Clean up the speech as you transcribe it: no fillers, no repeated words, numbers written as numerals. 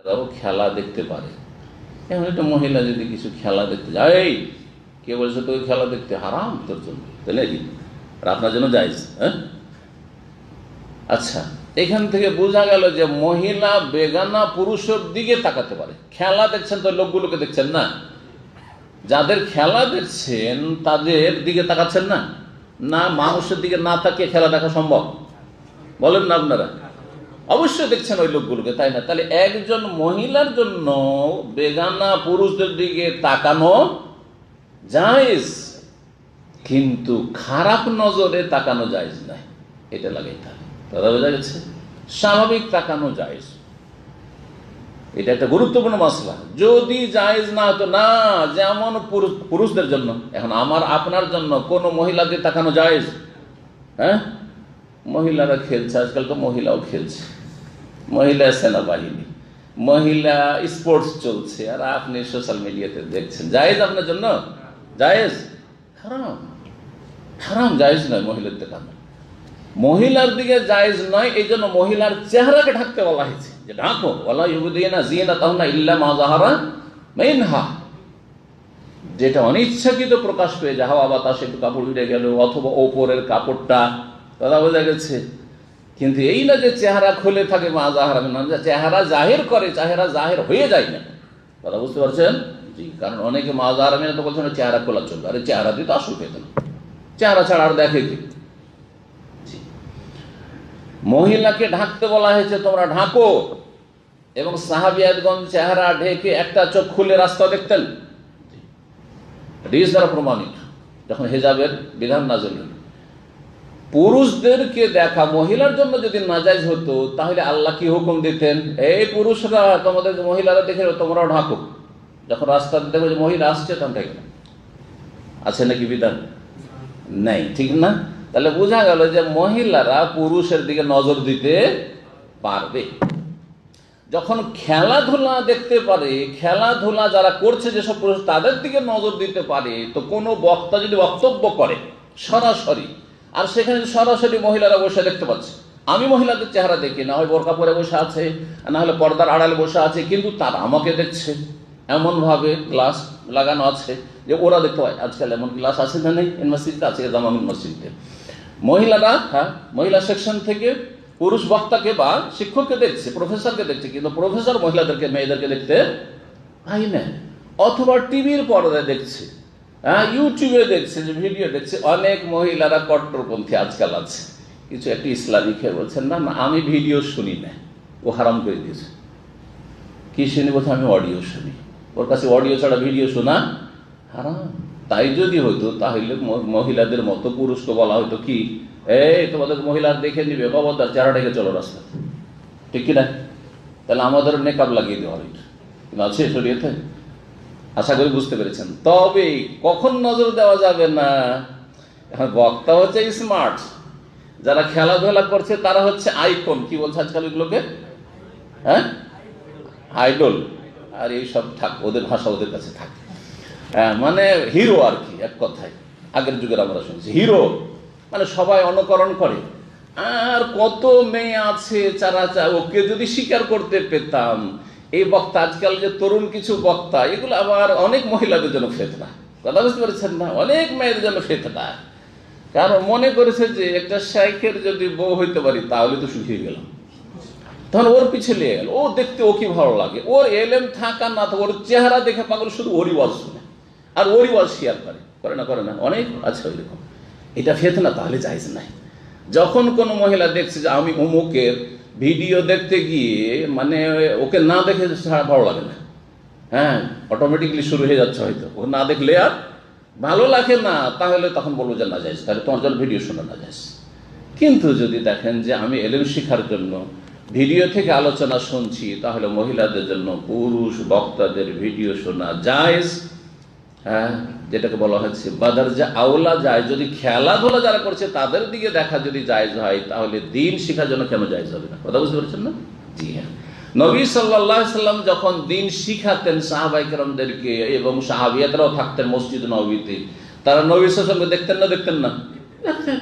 তারাও খেলা দেখতে পারে। এখন একটা মহিলা যদি কিছু খেলা দেখতে যায়, এই কে বলছে তোকে খেলা দেখতে? হারাম তোর জন্য, তাই নাকি? আর আপনার জন্য জায়েজ। হ্যাঁ, আচ্ছা, এখান থেকে বোঝা গেল যে মহিলা বেগানা পুরুষের দিকে তাকাতে পারে। খেলা দেখছেন তো লোকগুলোকে দেখছেন না, যাদের খেলা দেখছেন তাদের দিকে তাকাচ্ছেন না? না, মানুষের দিকে না তাকিয়ে খেলা দেখা সম্ভব? বলেন না আপনারা? অবশ্যই দেখছেন ওই লোকগুলোকে, তাই না? তাহলে একজন মহিলার জন্য বেগানা পুরুষদের দিকে তাকানো জায়েজ, কিন্তু খারাপ নজরে তাকানো জায়েজ নাই। এটা লাগাইতে হবে, দাদা বোঝা গেছে? স্বাভাবিক তাকানো জায়েজ, এটা একটা গুরুত্বপূর্ণ মাসলা। যদি জায়েজ না হতো, না যেমন পুরুষদের জন্য, এখন আমার আপনার জন্য কোন মহিলাদের তাকানো জায়েজ? হ্যাঁ, মহিলারা খেলছে, আজকাল তো মহিলাও খেলছে, মহিলা সেনাবাহিনী, মহিলা স্পোর্টস চলছে, আর আপনি সোশ্যাল মিডিয়াতে দেখছেন। জায়েজ আপনার জন্য? জায়েজ? হারাম, হারাম, জায়েজ নয় মহিলার দেখানো। মহিলার দিকে জায়েজ নয়, এই জন্য মহিলার চেহারাকে ঢাকতে বলা হয়েছে, যে ঢাকো, ওয়ালা ইউবদিনা জিনাতাহুন্না ইল্লা মা যাহারা মিনহা। যেটা অনিচ্ছাকৃত প্রকাশ পেয়ে যায়, হাওয়া বাতাসে একটু কাপড় উড়ে গেল, অথবা ওপরের কাপড়টা, কথা বোঝা গেছে? কিন্তু এই না যে চেহারা খুলে থাকে, মা জাহারা মিনহা, চেহারা জাহির করে, চেহারা জাহির হয়ে যায় না। কথা বুঝতে পারছেন? জি, কারণ অনেকে মা জাহারা মিনহা তো বলছেন চেহারা খোলা চলবে, আরে চেহারা দিয়ে তো আসল পেত না, চেহারা ছাড়া আর দেখে কি? মহিলাকে ঢাকতে বলা হয়েছে, তোমরা ঢাকো। এবং সাহাবিয়াতগণ চেহারা ঢেকে একটা চোখ খুলে রাস্তা দেখতেন, হাদিস দ্বারা প্রমাণিত, যখন হিজাবের বিধান নাযিল হল। পুরুষদেরকে দেখা মহিলার জন্য যদি নাজায়েজ হতো, তাহলে আল্লাহ কি হুকুম দিতেন? এই পুরুষরা, তোমাদের মহিলারা দেখে তোমরাও ঢাকো। যখন রাস্তাতে দেখো যে মহিলা আসছে, তখন ঢেকে না। আছে নাকি বিধান? নেই, ঠিক না? তাহলে বোঝা গেল যে মহিলারা পুরুষের দিকে নজর দিতে পারবে। যখন খেলাধুলা দেখতে পারে, খেলাধুলা যারা করছে যেসব পুরুষ, তাদের দিকে নজর দিতে পারে, তো কোনো বক্তা যদি বক্তব্য করে সরাসরি, আর সেখানে সরাসরি মহিলারা বসে দেখতে পাচ্ছে, আমি মহিলাদের চেহারা দেখি, না হয় বোরকা পরে বসে আছে, না হলে পর্দার আড়ালে বসে আছে, কিন্তু তারা আমাকে দেখছে, এমনভাবে গ্লাস লাগানো আছে যে ওরা দেখতে পায়। আজকাল এমন গ্লাস আছে না? নেই? মসজিদে আছে, জামামিন মসজিদে মহিলারা, হ্যাঁ, মহিলা সেকশন থেকে পুরুষ বক্তাকে বা শিক্ষককে দেখছে, প্রফেসরকে দেখছে, কিন্তু প্রফেসর মহিলাদেরকে, মেয়েদেরকে দেখতে পাই না। অথবা টিভির পর্দায় দেখছে, হ্যাঁ, ইউটিউবে দেখছে, যে ভিডিও দেখছে। অনেক মহিলারা কট্টরপন্থী আজকাল আছে, কিছু একটি ইসলামিক হয়ে বলছেন, না না আমি ভিডিও শুনি না, ও হারাম করে দিয়েছে। কি শুনি? বলছে আমি অডিও শুনি, ওর কাছে অডিও ছাড়া ভিডিও শোনা হারাম। তাই যদি হইতো, তাহলে মহিলাদের মতো পুরুষকে বলা হইতো কি, এই তোমাদের মহিলার দেখে নিবে, খবরদার চেহারা ডেকে চলো রাস্তা, ঠিক কিনা? তাহলে আমাদের নেকাব লাগিয়ে দেওয়া হইতো, কিন্তু আছে শরীয়তে? আশা করি বুঝতে পেরেছেন। তবে কখন নজর দেওয়া যাবে না? এখন বক্তা হচ্ছে স্মার্ট, যারা খেলাধুলা করছে তারা হচ্ছে আইকন, কি বলছে আজকাল এগুলোকে, হ্যাঁ, আইডল, আর এইসব থাক, ওদের ভাষা ওদের কাছে থাকে, মানে হিরো আর কি, এক কথায়। আগের যুগের আমরা শুনছি হিরো, মানে সবাই অনুকরণ করে। আর কত মেয়ে আছে যারা ওকে যদি স্বীকার করতে পেতাম। এই বক্তা, আজকাল যে তরুণ কিছু বক্তা, এগুলো আবার অনেক মহিলাদের জন্য ফেতনা, কথা বুঝতে পারছেন না? অনেক মেয়েদের জন্য ফেতনা। কারণ মনে করেছে যে একটা শাইখের যদি বউ হইতে পারি তাহলে তো সুখী হয়ে গেলাম, তখন ওর পিছিয়ে লেগে গেল। ও দেখতে ও কি ভালো লাগে, ওর এলেম থাকা না থাকা, ওর চেহারা দেখে পাগল শুধু ওরই ওয়াজ শুনে, আর ওরই ওয়াজ শেয়ার করে না, করে না, অনেক আছে ওইরকম। এটা ফেতনা, তাহলে জায়েজ নাই। যখন কোনো মহিলা দেখছে যে আমি অমুকের ভিডিও দেখতে গিয়ে, মানে ওকে না দেখে ছাড়া ভালো লাগে না, হ্যাঁ, অটোমেটিকলি শুরু হয়ে যাচ্ছে, হয়তো ও না দেখলে আর ভালো লাগে না, তাহলে তখন বলবো যে না জায়েজ, তাহলে তোমার জন্য ভিডিও শোনা না জায়েজ। কিন্তু যদি দেখেন যে আমি এলেম শিখার জন্য ভিডিও থেকে আলোচনা শুনছি, তাহলে মহিলাদের জন্য পুরুষ বক্তাদের ভিডিও শোনা জায়েজ, হ্যাঁ, যেটাকে বলা হচ্ছে বাদারজা আওলা জায়েজ। যদি খেলাধুলা যারা করছে তাদের দিকে দেখা যদি জায়েজ হয়, তাহলে দ্বীন শিখার জন্য কেন জায়েজ হবে না? কথা বুঝতে পারছেন না? জি হ্যাঁ, নবী সাল্লাল্লাহু আলাইহি সাল্লাম যখন দ্বীন শিখাতেন সাহাবায়ে কেরামদেরকে, এবং সাহাবিয়াতরাও থাকতেন মসজিদ নববীতে, তারা নবী সাল্লাল্লাহু আলাইহি ওয়াসাল্লামকে দেখতেন না? দেখতেন।